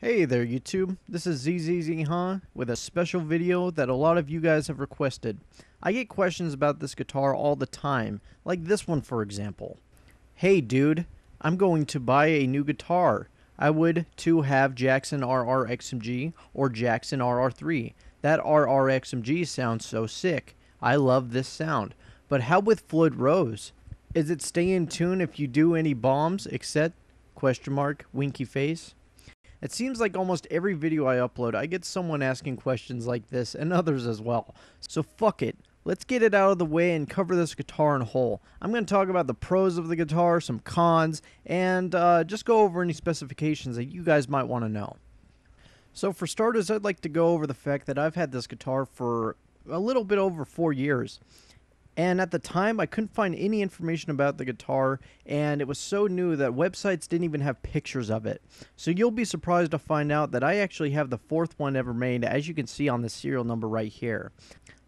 Hey there YouTube, this is zzzhuh with a special video that a lot of you guys have requested. I get questions about this guitar all the time, like this one for example. Hey dude, I'm going to buy a new guitar. I would to have Jackson RRXMG or Jackson RR3. That RRXMG sounds so sick. I love this sound. But how with Floyd Rose? Is it stay in tune if you do any bombs except ? Winky face. It seems like almost every video I upload, I get someone asking questions like this, and others as well. So fuck it. Let's get it out of the way and cover this guitar in whole. I'm going to talk about the pros of the guitar, some cons, and just go over any specifications that you guys might want to know. So for starters, I'd like to go over the fact that I've had this guitar for a little bit over 4 years. And at the time, I couldn't find any information about the guitar, and it was so new that websites didn't even have pictures of it. So you'll be surprised to find out that I actually have the 4th one ever made, as you can see on the serial number right here.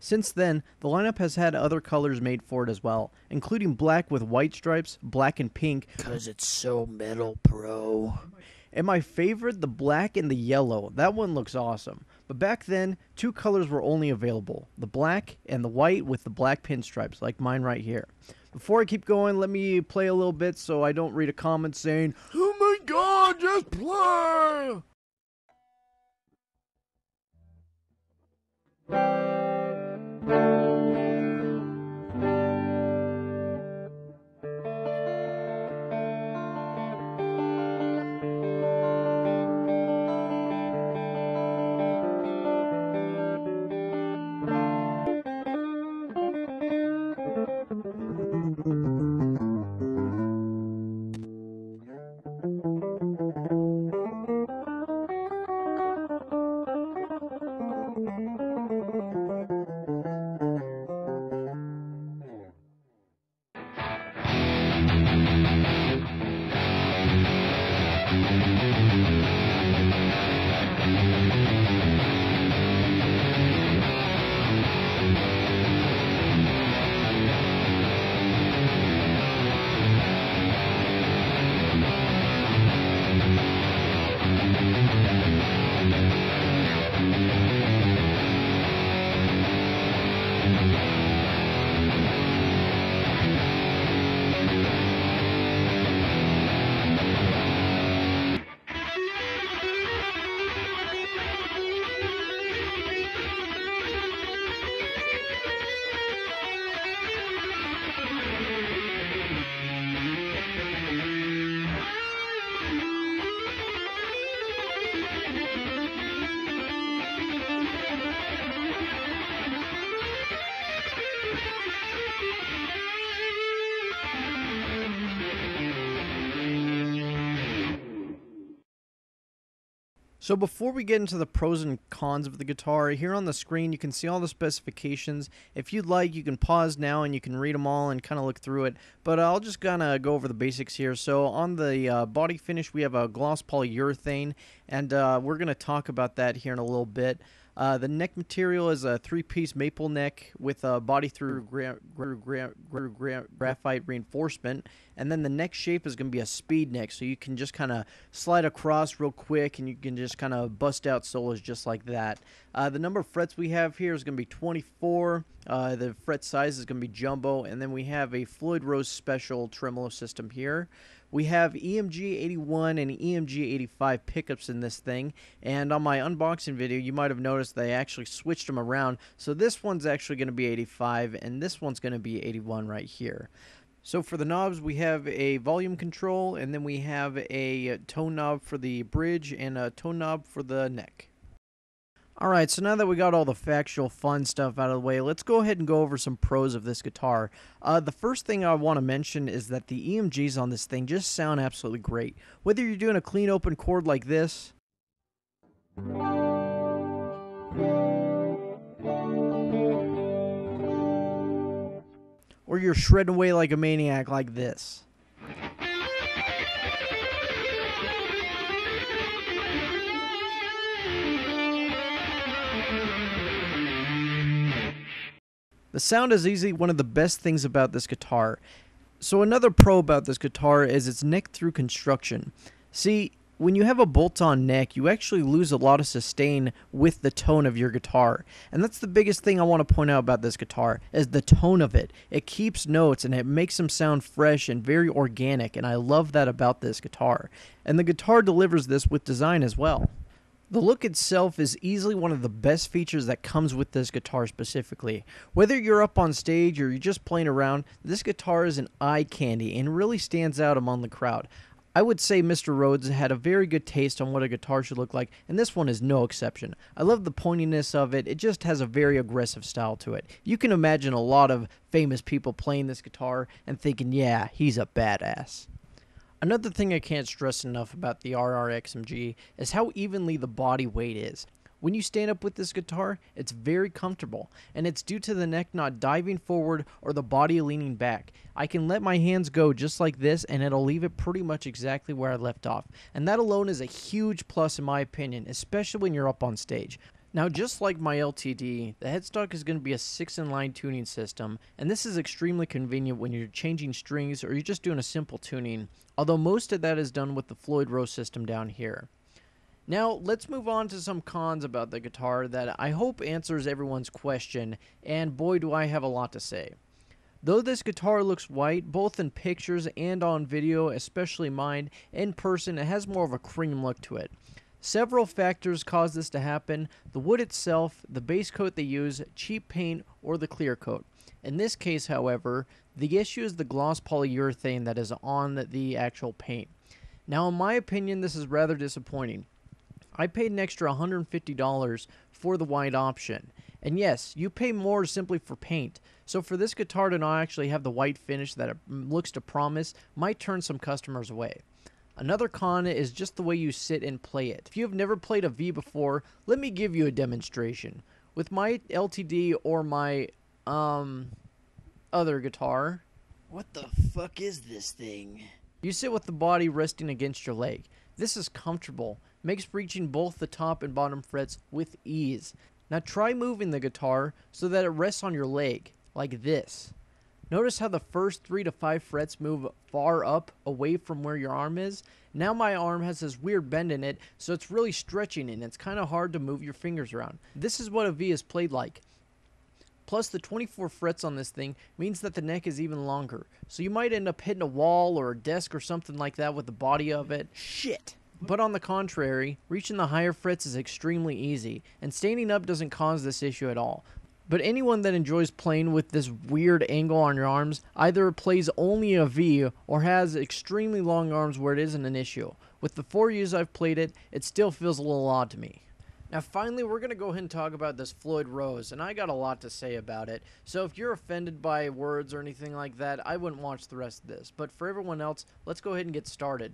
Since then, the lineup has had other colors made for it as well, including black with white stripes, black and pink, "'Cause it's so metal, bro." and my favorite, the black and the yellow. That one looks awesome. But back then, 2 colors were only available. The black and the white with the black pinstripes, like mine right here. Before I keep going, let me play a little bit so I don't read a comment saying, "Oh my god, just play!" So before we get into the pros and cons of the guitar, here on the screen you can see all the specifications. If you'd like, you can pause now and you can read them all and kind of look through it. But I'll just kind of go over the basics here. So on the body finish, we have a gloss polyurethane, and we're going to talk about that here in a little bit. The neck material is a 3-piece maple neck with a body through graphite reinforcement, and then the neck shape is going to be a speed neck, so you can just kind of slide across real quick and you can just kind of bust out solos just like that. The number of frets we have here is going to be 24. The fret size is going to be jumbo, and then we have a Floyd Rose special tremolo system here. We have EMG 81 and EMG 85 pickups in this thing, and on my unboxing video you might have noticed they actually switched them around, so this one's actually going to be 85 and this one's going to be 81 right here. So for the knobs, we have a volume control, and then we have a tone knob for the bridge and a tone knob for the neck. Alright, so now that we got all the factual fun stuff out of the way, let's go ahead and go over some pros of this guitar. The first thing I want to mention is that the EMGs on this thing just sound absolutely great. Whether you're doing a clean open chord like this, or you're shredding away like a maniac like this. The sound is easily one of the best things about this guitar. So another pro about this guitar is its neck-through construction. See, When you have a bolt-on neck, you actually lose a lot of sustain with the tone of your guitar. And that's the biggest thing I want to point out about this guitar, is the tone of it. It keeps notes and it makes them sound fresh and very organic, and I love that about this guitar. And the guitar delivers this with design as well. The look itself is easily one of the best features that comes with this guitar specifically. Whether you're up on stage or you're just playing around, this guitar is an eye candy and really stands out among the crowd. I would say Mr. Rhodes had a very good taste on what a guitar should look like, and this one is no exception. I love the pointiness of it. It just has a very aggressive style to it. You can imagine a lot of famous people playing this guitar and thinking, yeah, he's a badass. Another thing I can't stress enough about the RRXMG is how evenly the body weight is. When you stand up with this guitar, it's very comfortable, and it's due to the neck not diving forward or the body leaning back. I can let my hands go just like this, and it'll leave it pretty much exactly where I left off. And that alone is a huge plus in my opinion, especially when you're up on stage. Now, just like my LTD, the headstock is going to be a 6-in-line tuning system, and this is extremely convenient when you're changing strings or you're just doing a simple tuning, although most of that is done with the Floyd Rose system down here. Now, let's move on to some cons about the guitar that I hope answers everyone's question, and boy do I have a lot to say. Though this guitar looks white, both in pictures and on video, especially mine, in person it has more of a cream look to it. Several factors cause this to happen: the wood itself, the base coat they use, cheap paint, or the clear coat. In this case, however, the issue is the gloss polyurethane that is on the actual paint. Now, in my opinion, this is rather disappointing. I paid an extra $150 for the white option. And yes, you pay more simply for paint. So for this guitar to not actually have the white finish that it looks to promise might turn some customers away. Another con is just the way you sit and play it. If you have never played a V before, let me give you a demonstration. With my LTD or my other guitar, What the fuck is this thing? you sit with the body resting against your leg. This is comfortable, makes reaching both the top and bottom frets with ease. Now try moving the guitar so that it rests on your leg, like this. Notice how the first 3 to 5 frets move far up away from where your arm is. Now my arm has this weird bend in it, so it's really stretching and it's kind of hard to move your fingers around. This is what a V is played like. Plus the 24 frets on this thing means that the neck is even longer, so you might end up hitting a wall or a desk or something like that with the body of it. Shit. But on the contrary, reaching the higher frets is extremely easy, and standing up doesn't cause this issue at all. But anyone that enjoys playing with this weird angle on your arms either plays only a V or has extremely long arms where it isn't an issue. With the 4 years I've played it, it still feels a little odd to me. Now finally, we're going to go ahead and talk about this Floyd Rose, and I got a lot to say about it. So if you're offended by words or anything like that, I wouldn't watch the rest of this. But for everyone else, let's go ahead and get started.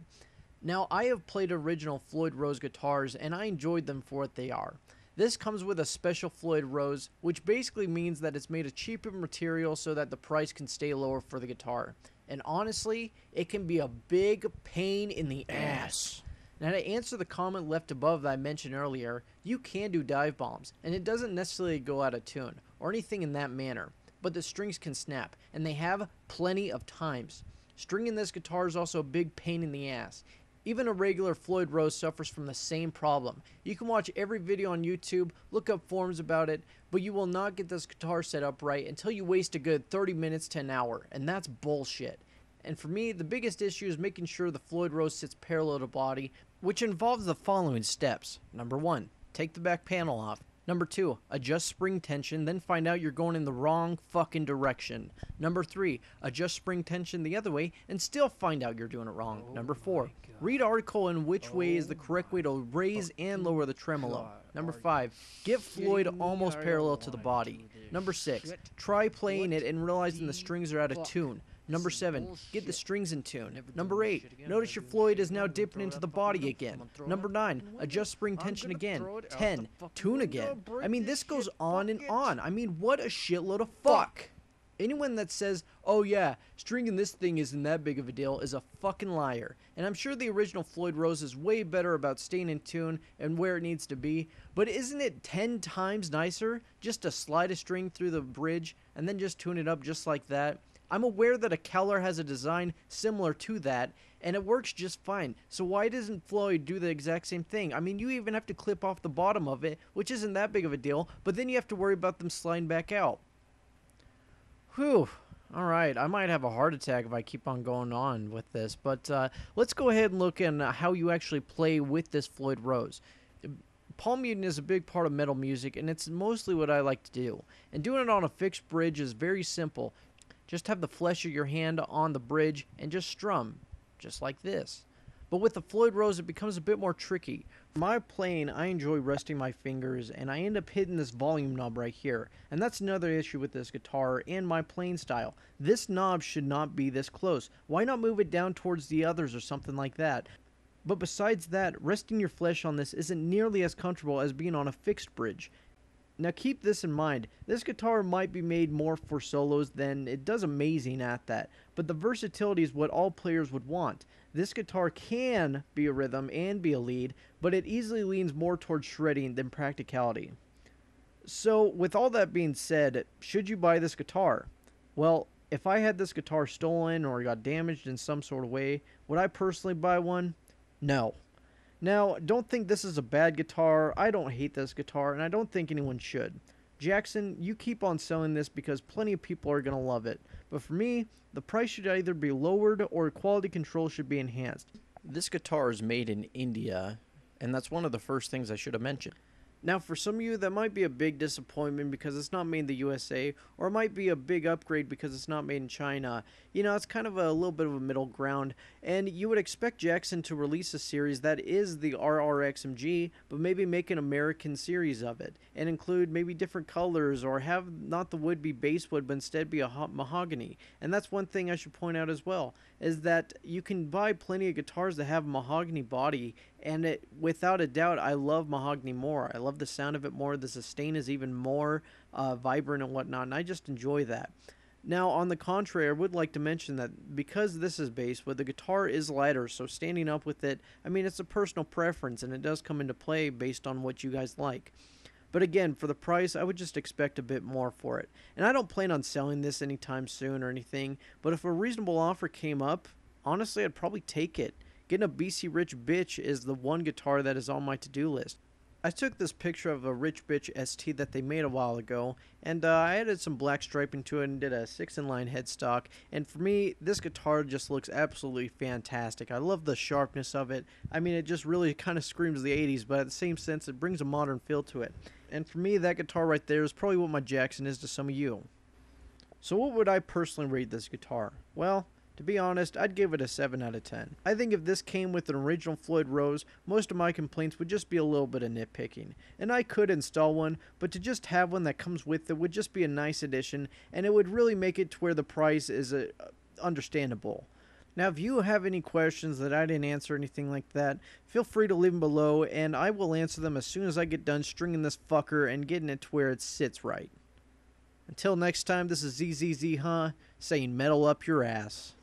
Now, I have played original Floyd Rose guitars, and I enjoyed them for what they are. This comes with a special Floyd Rose, which basically means that it's made of cheaper material so that the price can stay lower for the guitar. And honestly, it can be a big pain in the ass. Now, to answer the comment left above that I mentioned earlier, you can do dive bombs, and it doesn't necessarily go out of tune, or anything in that manner, but the strings can snap, and they have plenty of times. Stringing this guitar is also a big pain in the ass. Even a regular Floyd Rose suffers from the same problem. You can watch every video on YouTube, look up forums about it, but you will not get this guitar set up right until you waste a good 30 minutes to an hour, and that's bullshit. And for me, the biggest issue is making sure the Floyd Rose sits parallel to body, which involves the following steps. Number 1, take the back panel off. Number 2, adjust spring tension, then find out you're going in the wrong fucking direction. Number 3, adjust spring tension the other way and still find out you're doing it wrong. Number 4, read article in which way is the correct way to raise and lower the tremolo. Number 5, get Floyd almost parallel to the body. Number 6, try playing it and realizing the strings are out of tune. Number 7, get the strings in tune. Number 8, notice your Floyd is now dipping into the body again. Number 9, adjust spring tension again. 10, tune again. I mean, this goes on and on. I mean, what a shitload of fuck. Anyone that says, oh yeah, stringing this thing isn't that big of a deal is a fucking liar. And I'm sure the original Floyd Rose is way better about staying in tune and where it needs to be, but isn't it 10 times nicer just to slide a string through the bridge and then just tune it up just like that? I'm aware that a Keller has a design similar to that, and it works just fine. So why doesn't Floyd do the exact same thing? I mean, you even have to clip off the bottom of it, which isn't that big of a deal, but then you have to worry about them sliding back out. Whew. Alright, I might have a heart attack if I keep on going on with this, but let's go ahead and look at how you actually play with this Floyd Rose. Palm muting is a big part of metal music, and it's mostly what I like to do. And doing it on a fixed bridge is very simple. Just have the flesh of your hand on the bridge and just strum, just like this. But with the Floyd Rose, it becomes a bit more tricky. For my playing, I enjoy resting my fingers, and I end up hitting this volume knob right here. And that's another issue with this guitar and my playing style. This knob should not be this close. Why not move it down towards the others or something like that? But besides that, resting your flesh on this isn't nearly as comfortable as being on a fixed bridge. Now keep this in mind, this guitar might be made more for solos than it does amazing at that, but the versatility is what all players would want. This guitar can be a rhythm and be a lead, but it easily leans more towards shredding than practicality. So with all that being said, should you buy this guitar? Well, if I had this guitar stolen or got damaged in some sort of way, would I personally buy one? No. Now, don't think this is a bad guitar. I don't hate this guitar, and I don't think anyone should. Jackson, you keep on selling this because plenty of people are going to love it. But for me, the price should either be lowered or quality control should be enhanced. This guitar is made in India, and that's one of the first things I should have mentioned. Now, for some of you, that might be a big disappointment because it's not made in the USA, or it might be a big upgrade because it's not made in China. You know, it's kind of a little bit of a middle ground, and you would expect Jackson to release a series that is the RRXMG, but maybe make an American series of it, and include maybe different colors, or have not the wood be basswood, but instead be a mahogany. And that's one thing I should point out as well, is that you can buy plenty of guitars that have a mahogany body, and without a doubt, I love mahogany more. I love the sound of it more. The sustain is even more vibrant and whatnot, and I just enjoy that. Now, on the contrary, I would like to mention that because this is basswood, the guitar is lighter, so standing up with it, I mean, it's a personal preference, and it does come into play based on what you guys like. But again, for the price, I would just expect a bit more for it. And I don't plan on selling this anytime soon or anything, but if a reasonable offer came up, honestly, I'd probably take it. Getting a BC Rich Bitch is the one guitar that is on my to-do list. I took this picture of a Rich Bitch ST that they made a while ago, and I added some black striping to it and did a 6-in-line headstock, and for me, this guitar just looks absolutely fantastic. I love the sharpness of it. I mean, it just really kind of screams the 80s, but at the same sense, it brings a modern feel to it. And for me, that guitar right there is probably what my Jackson is to some of you. So what would I personally rate this guitar? Well, to be honest, I'd give it a 7 out of 10. I think if this came with an original Floyd Rose, most of my complaints would just be a little bit of nitpicking. And I could install one, but to just have one that comes with it would just be a nice addition, and it would really make it to where the price is understandable. Now, if you have any questions that I didn't answer or anything like that, feel free to leave them below, and I will answer them as soon as I get done stringing this fucker and getting it to where it sits right. Until next time, this is zzzhuh saying metal up your ass.